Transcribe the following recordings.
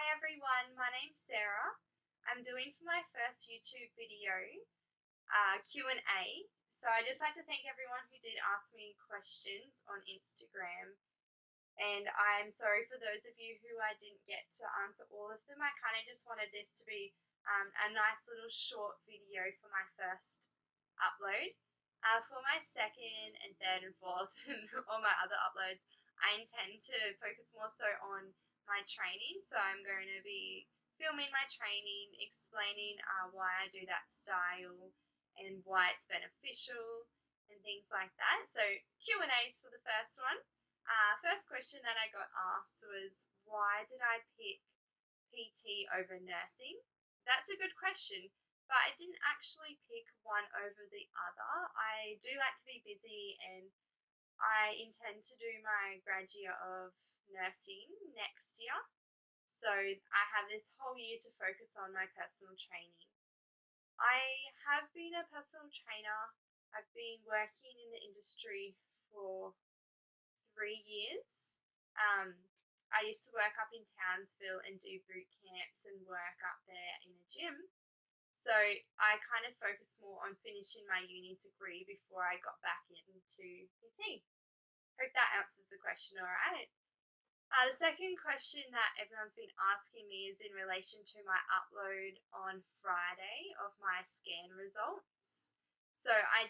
everyone, my name's Sarah. I'm doing for my first YouTube video Q&A. So I'd just like to thank everyone who did ask me questions on Instagram. And I'm sorry for those of you who I didn't get to answer all of them. I kind of just wanted this to be a nice little short video for my first upload. For my second and third and fourth and all my other uploads, I intend to focus more so on my training. So I'm going to be filming my training, explaining why I do that style and why it's beneficial and things like that. So Q&As for the first one. First question that I got asked was, why did I pick PT over nursing? That's a good question, but I didn't actually pick one over the other. I do like to be busy, and I intend to do my grad year of nursing next year. So I have this whole year to focus on my personal training. I have been a personal trainer. I've been working in the industry for 3 years. I used to work up in Townsville and do boot camps and work up there in a gym. So I kind of focused more on finishing my uni degree before I got back into PT. Hope that answers the question all right. The second question that everyone's been asking me is in relation to my upload on Friday of my scan results. So I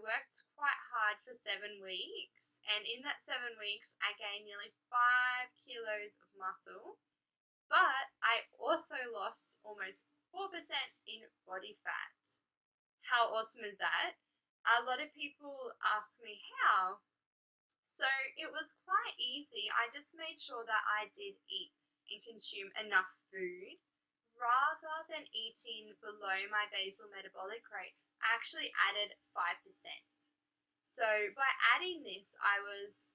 worked quite hard for 7 weeks, and in that 7 weeks I gained nearly 5 kilos of muscle, but I also lost almost 4% in body fat. How awesome is that? A lot of people ask me how. So it was quite easy. I just made sure that I did eat and consume enough food. Rather than eating below my basal metabolic rate, I actually added 5%. So by adding this, I was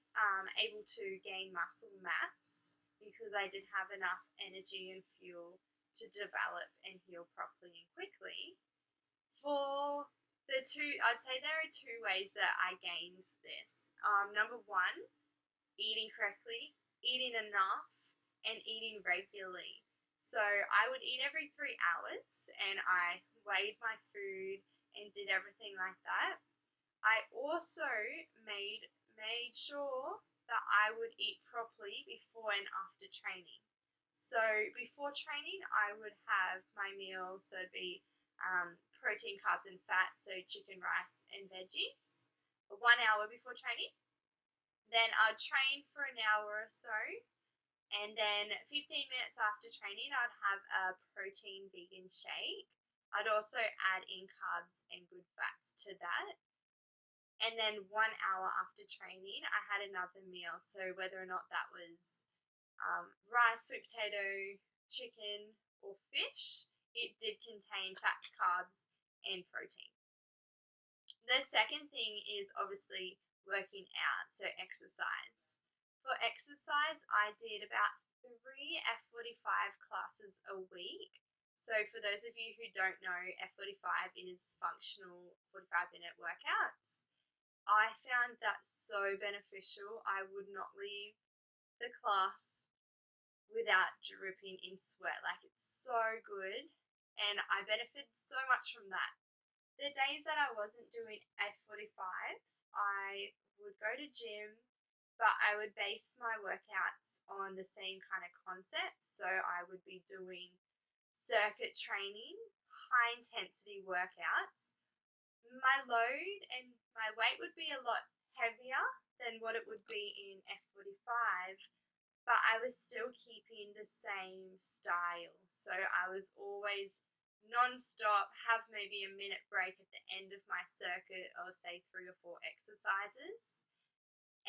able to gain muscle mass because I did have enough energy and fuel to develop and heal properly and quickly. I'd say there are 2 ways that I gained this. Number 1, eating correctly, eating enough, and eating regularly. So I would eat every 3 hours, and I weighed my food and did everything like that. I also made sure that I would eat properly before and after training. So before training, I would have my meal, so it'd be protein, carbs, and fat, so chicken, rice, and veggies, 1 hour before training. Then I'd train for an hour or so, and then 15 minutes after training, I'd have a protein vegan shake. I'd also add in carbs and good fats to that. And then 1 hour after training, I had another meal. So whether or not that was rice, sweet potato, chicken, or fish, it did contain fats, carbs, and protein. The second thing is obviously working out, so exercise. For exercise, I did about 3 F45 classes a week. So for those of you who don't know, F45 is functional 45-minute workouts. I found that so beneficial. I would not leave the class without dripping in sweat. Like, it's so good, and I benefited so much from that. The days that I wasn't doing F45, I would go to gym, but I would base my workouts on the same kind of concept. So I would be doing circuit training, high intensity workouts. My load and my weight would be a lot heavier than what it would be in F45, but I was still keeping the same style. So I was always non-stop, have maybe a minute break at the end of my circuit of say 3 or 4 exercises,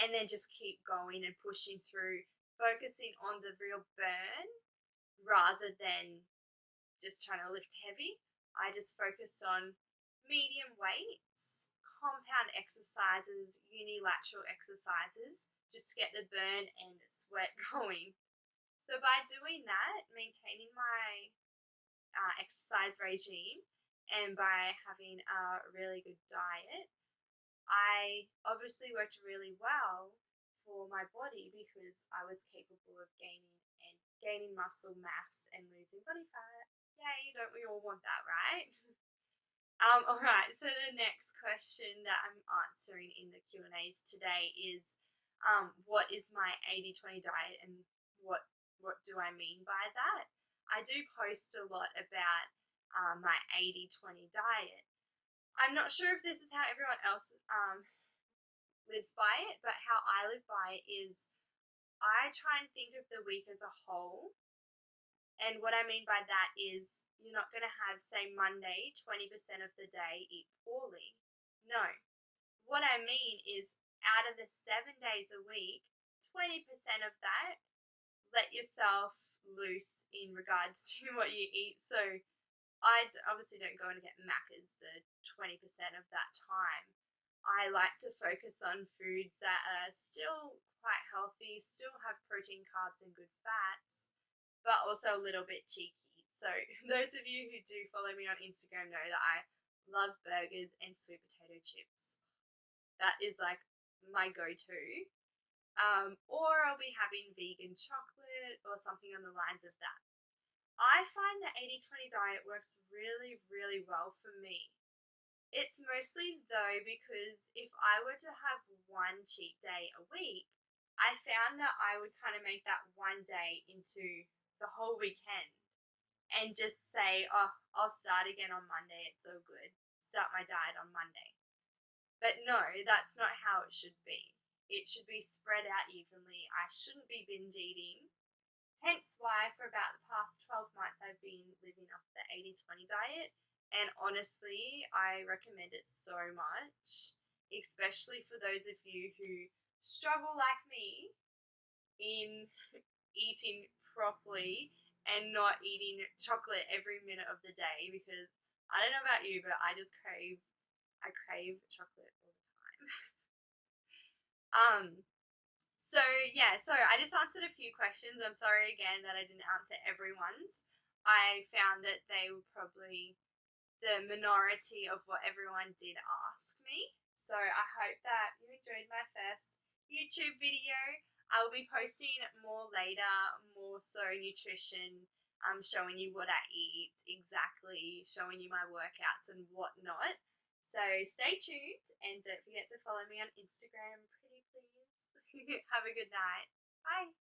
and then just keep going and pushing through, focusing on the real burn rather than just trying to lift heavy. I just focused on medium weights, compound exercises, unilateral exercises, just to get the burn and sweat going. So by doing that, maintaining my exercise regime, and by having a really good diet, I obviously worked really well for my body because I was capable of gaining and gaining muscle mass and losing body fat. Yay, don't we all want that, right? Alright, so the next question that I'm answering in the Q&As today is what is my 80-20 diet and what do I mean by that? I do post a lot about my 80-20 diet. I'm not sure if this is how everyone else lives by it, but how I live by it is I try and think of the week as a whole. And what I mean by that is you're not going to have, say, Monday, 20% of the day eat poorly. No. What I mean is out of the 7 days a week, 20% of that, let yourself loose in regards to what you eat. So I obviously don't go and get Macca's the 20% of that time. I like to focus on foods that are still quite healthy, still have protein, carbs, and good fats, but also a little bit cheeky. So those of you who do follow me on Instagram know that I love burgers and sweet potato chips. That is like my go-to. Or I'll be having vegan chocolate or something on the lines of that. I find the 80-20 diet works really, really well for me. It's mostly though because if I were to have one cheat day a week, I found that I would kind of make that one day into the whole weekend and just say, oh, I'll start again on Monday, it's all good. Start my diet on Monday. But no, that's not how it should be. It should be spread out evenly. I shouldn't be binge eating. Hence why for about the past 12 months I've been living off the 80-20 diet. And honestly, I recommend it so much, especially for those of you who struggle like me in eating properly and not eating chocolate every minute of the day, because I don't know about you, but I crave chocolate all the time. So I just answered a few questions. I'm sorry again that I didn't answer everyone's. I found that they were probably the minority of what everyone did ask me. So I hope that you enjoyed my first YouTube video. I will be posting more later, more so nutrition, showing you what I eat exactly, showing you my workouts and whatnot. So stay tuned and don't forget to follow me on Instagram, pretty please. Have a good night. Bye.